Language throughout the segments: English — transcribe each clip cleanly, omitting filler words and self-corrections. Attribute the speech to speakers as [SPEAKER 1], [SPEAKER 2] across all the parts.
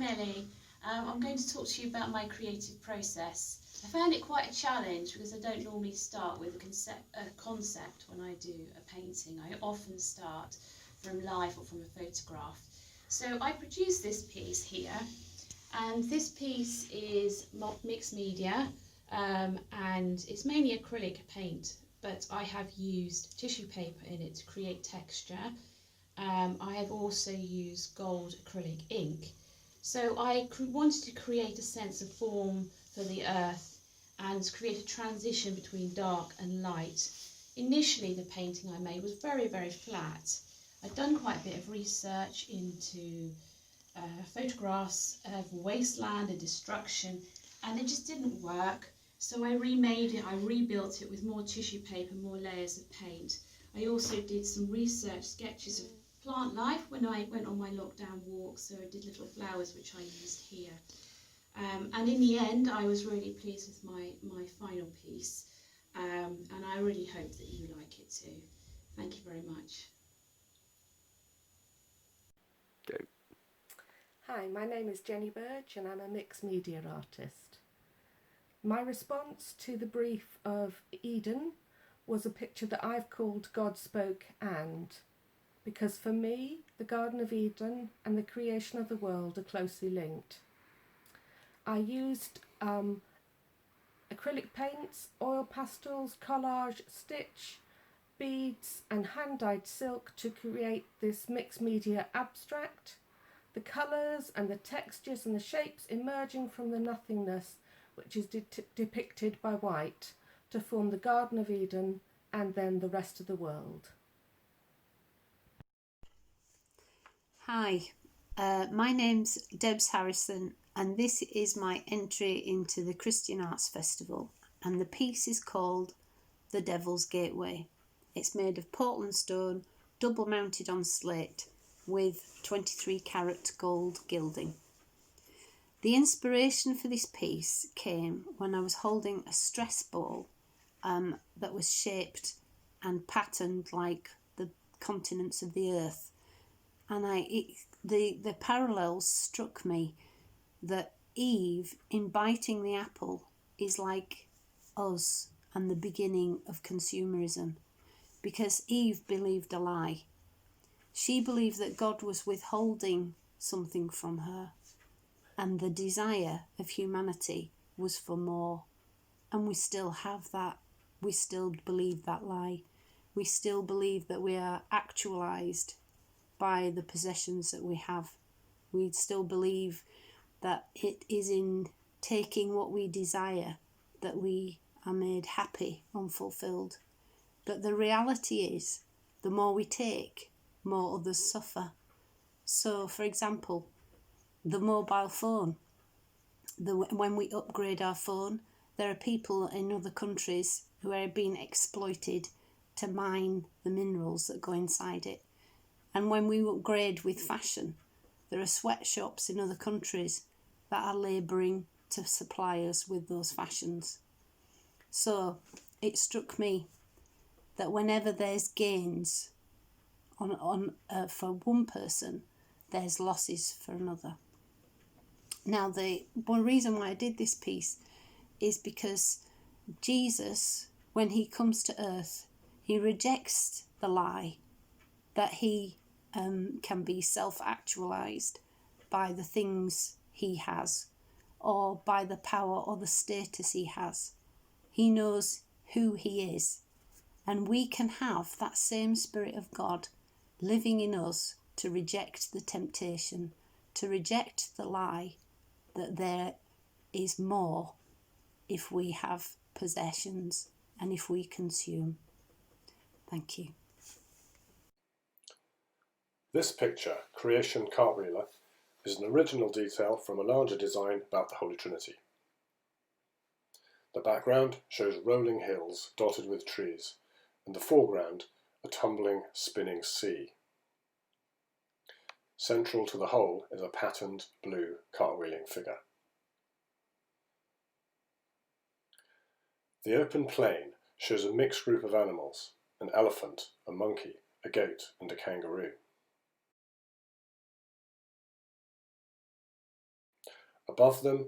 [SPEAKER 1] I'm Ellie. I'm going to talk to you about my creative process. I found it quite a challenge because I don't normally start with a concept when I do a painting. I often start from life or from a photograph. So I produced this piece here, and this piece is mixed media, and it's mainly acrylic paint, but I have used tissue paper in it to create texture. I have also used gold acrylic ink. So I wanted to create a sense of form for the earth and create a transition between dark and light. Initially the painting I made was very, very flat. I'd done quite a bit of research into photographs of wasteland and destruction, and it just didn't work. So I remade it, I rebuilt it with more tissue paper, more layers of paint. I also did some research sketches of plant life when I went on my lockdown walk, so I did little flowers which I used here. And in the end I was really pleased with my final piece, and I really hope that you like it too. Thank you very much.
[SPEAKER 2] Hi, my name is Jenny Burge and I'm a mixed media artist. My response to the brief of Eden was a picture that I've called God Spoke And, because for me the Garden of Eden and the creation of the world are closely linked. I used acrylic paints, oil pastels, collage, stitch, beads and hand-dyed silk to create this mixed media abstract. The colours and the textures and the shapes emerging from the nothingness which is depicted by white to form the Garden of Eden and then the rest of the world.
[SPEAKER 3] Hi, my name's Debs Harrison and this is my entry into the Christian Arts Festival, and the piece is called The Devil's Gateway. It's made of Portland stone, double mounted on slate with 23 carat gold gilding. The inspiration for this piece came when I was holding a stress ball that was shaped and patterned like the continents of the earth, and the parallels struck me that Eve, in biting the apple, is like us and the beginning of consumerism, because Eve believed a lie. She believed that God was withholding something from her, and the desire of humanity was for more. And we still have that. We still believe that lie. We still believe that we are actualized by the possessions that we have. We still believe that it is in taking what we desire that we are made happy and fulfilled. But the reality is, the more we take, more others suffer. So, for example, the mobile phone. When we upgrade our phone, there are people in other countries who are being exploited to mine the minerals that go inside it. And when we upgrade with fashion, there are sweatshops in other countries that are labouring to supply us with those fashions. So it struck me that whenever there's gains for one person, there's losses for another. Now, the one reason why I did this piece is because Jesus, when he comes to earth, he rejects the lie that he can be self-actualized by the things he has or by the power or the status he has. He knows who he is, and we can have that same Spirit of God living in us to reject the temptation, to reject the lie that there is more if we have possessions and if we consume. Thank you.
[SPEAKER 4] This picture, Creation Cartwheeler, is an original detail from a larger design about the Holy Trinity. The background shows rolling hills dotted with trees, and the foreground a tumbling, spinning sea. Central to the whole is a patterned blue cartwheeling figure. The open plain shows a mixed group of animals: an elephant, a monkey, a goat, and a kangaroo. Above them,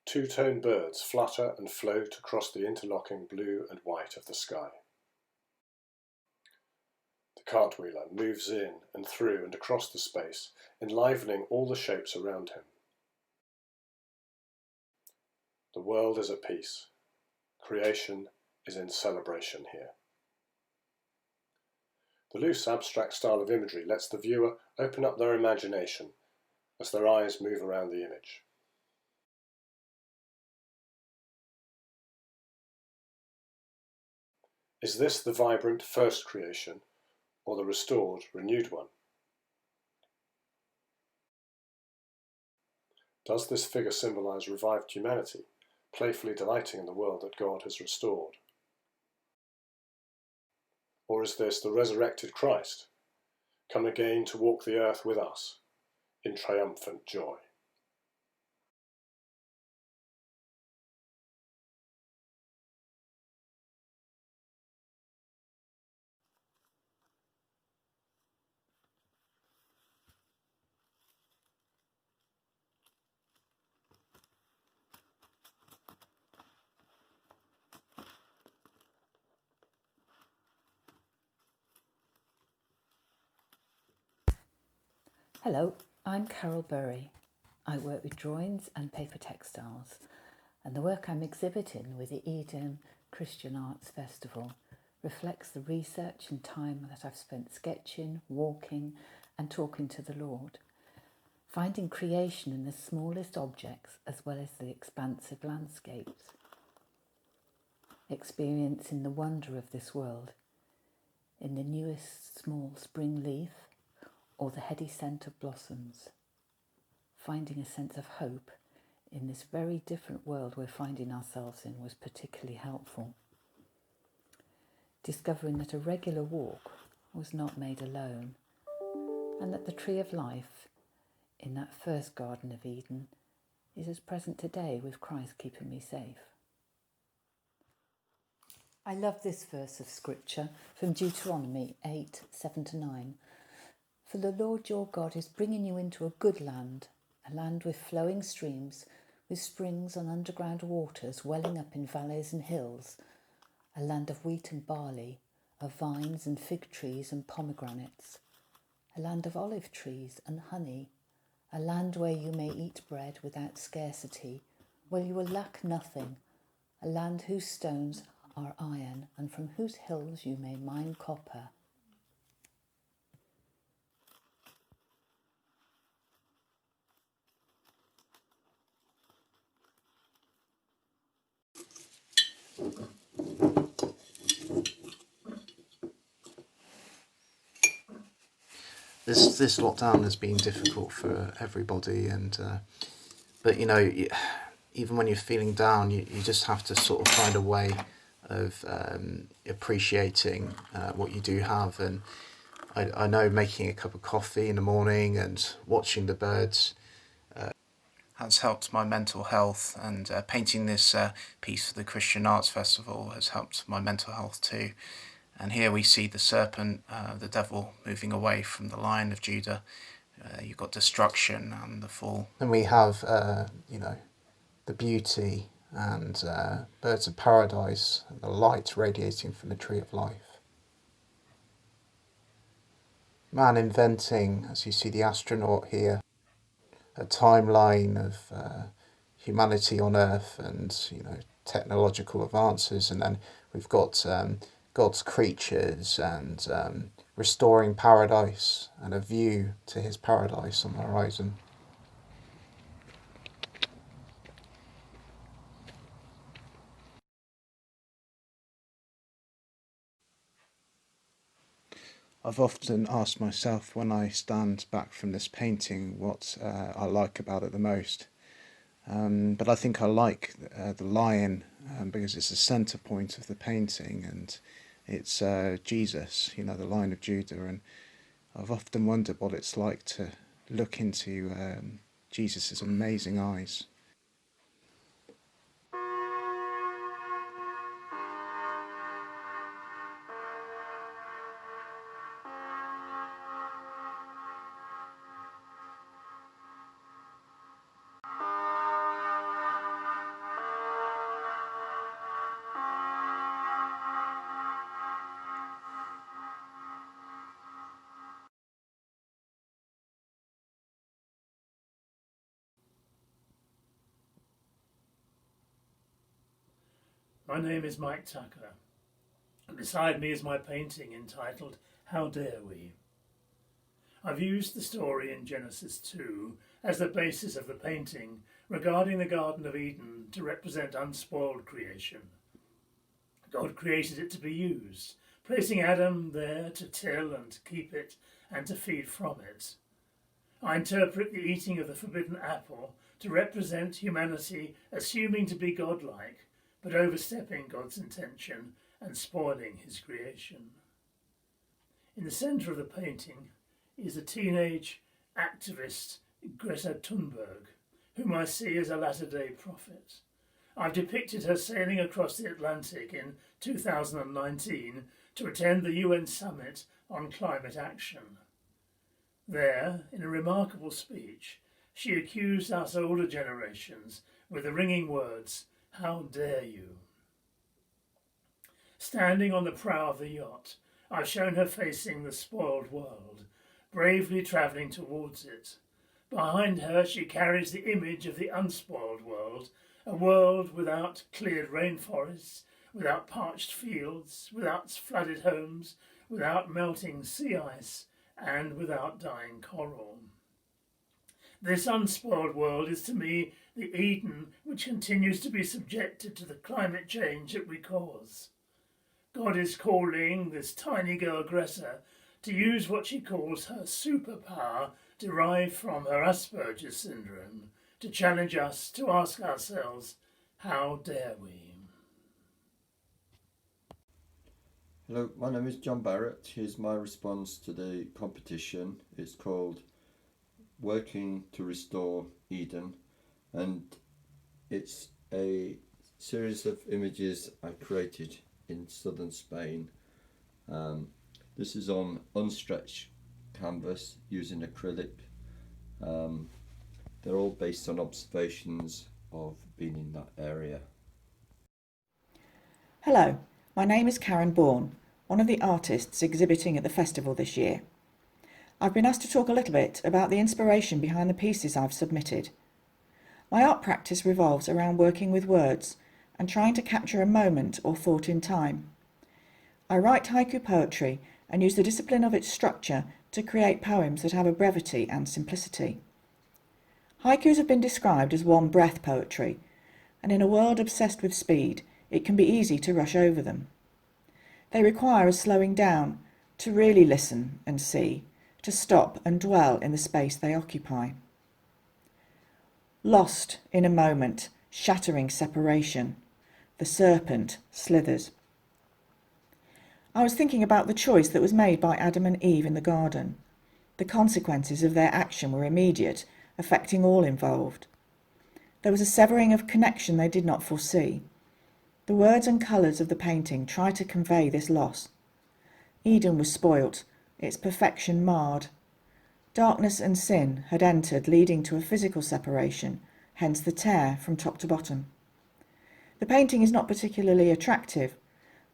[SPEAKER 4] two-tone birds flutter and float across the interlocking blue and white of the sky. The cartwheeler moves in and through and across the space, enlivening all the shapes around him. The world is at peace. Creation is in celebration here. The loose abstract style of imagery lets the viewer open up their imagination as their eyes move around the image. Is this the vibrant first creation, or the restored, renewed one? Does this figure symbolise revived humanity, playfully delighting in the world that God has restored? Or is this the resurrected Christ, come again to walk the earth with us in triumphant joy?
[SPEAKER 5] Hello, I'm Carol Burry. I work with drawings and paper textiles, and the work I'm exhibiting with the Eden Christian Arts Festival reflects the research and time that I've spent sketching, walking and talking to the Lord, finding creation in the smallest objects as well as the expansive landscapes, experiencing the wonder of this world in the newest small spring leaf or the heady scent of blossoms, finding a sense of hope in this very different world we're finding ourselves in was particularly helpful. Discovering that a regular walk was not made alone, and that the tree of life in that first Garden of Eden is as present today with Christ keeping me safe. I love this verse of scripture from Deuteronomy 8:7-9. For the Lord your God is bringing you into a good land, a land with flowing streams, with springs and underground waters welling up in valleys and hills, a land of wheat and barley, of vines and fig trees and pomegranates, a land of olive trees and honey, a land where you may eat bread without scarcity, where you will lack nothing, a land whose stones are iron and from whose hills you may mine copper.
[SPEAKER 6] This lockdown has been difficult for everybody, and but even when you're feeling down, you just have to sort of find a way of appreciating what you do have. And I know making a cup of coffee in the morning and watching the birds has helped my mental health, and painting this piece for the Christian Arts Festival has helped my mental health too. And here we see the serpent, the devil, moving away from the Lion of Judah. You've got destruction and the fall. And we have, the beauty and birds of paradise, and the light radiating from the tree of life. Man inventing, as you see the astronaut here, a timeline of humanity on Earth and, technological advances. And then we've got God's creatures and restoring paradise and a view to his paradise on the horizon. I've often asked myself when I stand back from this painting what I like about it the most. But I think I like the lion because it's the centre point of the painting, and it's Jesus, the Lion of Judah. And I've often wondered what it's like to look into Jesus' amazing eyes.
[SPEAKER 7] My name is Mike Tucker, and beside me is my painting entitled How Dare We? I've used the story in Genesis 2 as the basis of the painting regarding the Garden of Eden to represent unspoiled creation. God created it to be used, placing Adam there to till and keep it and to feed from it. I interpret the eating of the forbidden apple to represent humanity assuming to be godlike, but overstepping God's intention and spoiling his creation. In the centre of the painting is a teenage activist, Greta Thunberg, whom I see as a latter-day prophet. I've depicted her sailing across the Atlantic in 2019 to attend the UN Summit on Climate Action. There, in a remarkable speech, she accused us older generations with the ringing words, "How dare you?" Standing on the prow of the yacht, I've shown her facing the spoiled world, bravely travelling towards it. Behind her she carries the image of the unspoiled world, a world without cleared rainforests, without parched fields, without flooded homes, without melting sea ice, and without dying coral. This unspoiled world is to me the Eden which continues to be subjected to the climate change that we cause. God is calling this tiny girl Greta to use what she calls her superpower derived from her Asperger's syndrome to challenge us to ask ourselves, how dare we?
[SPEAKER 8] Hello, my name is John Barrett. Here's my response to the competition. It's called Working to Restore Eden, and it's a series of images I created in southern Spain. This is on unstretched canvas using acrylic. They're all based on observations of being in that area.
[SPEAKER 9] Hello, my name is Karen Bourne, one of the artists exhibiting at the festival this year. I've been asked to talk a little bit about the inspiration behind the pieces I've submitted. My art practice revolves around working with words and trying to capture a moment or thought in time. I write haiku poetry and use the discipline of its structure to create poems that have a brevity and simplicity. Haikus have been described as one-breath poetry, and in a world obsessed with speed, it can be easy to rush over them. They require a slowing down, to really listen and see, to stop and dwell in the space they occupy. Lost in a moment, shattering separation, the serpent slithers. I was thinking about the choice that was made by Adam and Eve in the garden. The consequences of their action were immediate, affecting all involved. There was a severing of connection they did not foresee. The words and colours of the painting try to convey this loss. Eden was spoilt, its perfection marred. Darkness and sin had entered, leading to a physical separation, hence the tear from top to bottom. The painting is not particularly attractive,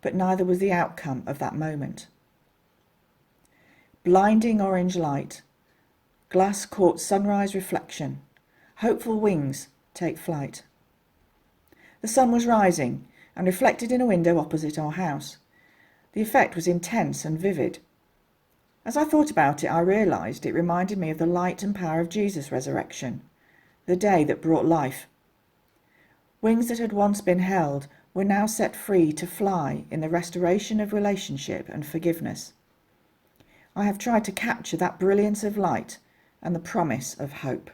[SPEAKER 9] but neither was the outcome of that moment. Blinding orange light, glass caught sunrise reflection, hopeful wings take flight. The sun was rising and reflected in a window opposite our house. The effect was intense and vivid. As I thought about it, I realised it reminded me of the light and power of Jesus' resurrection, the day that brought life. Wings that had once been held were now set free to fly in the restoration of relationship and forgiveness. I have tried to capture that brilliance of light and the promise of hope.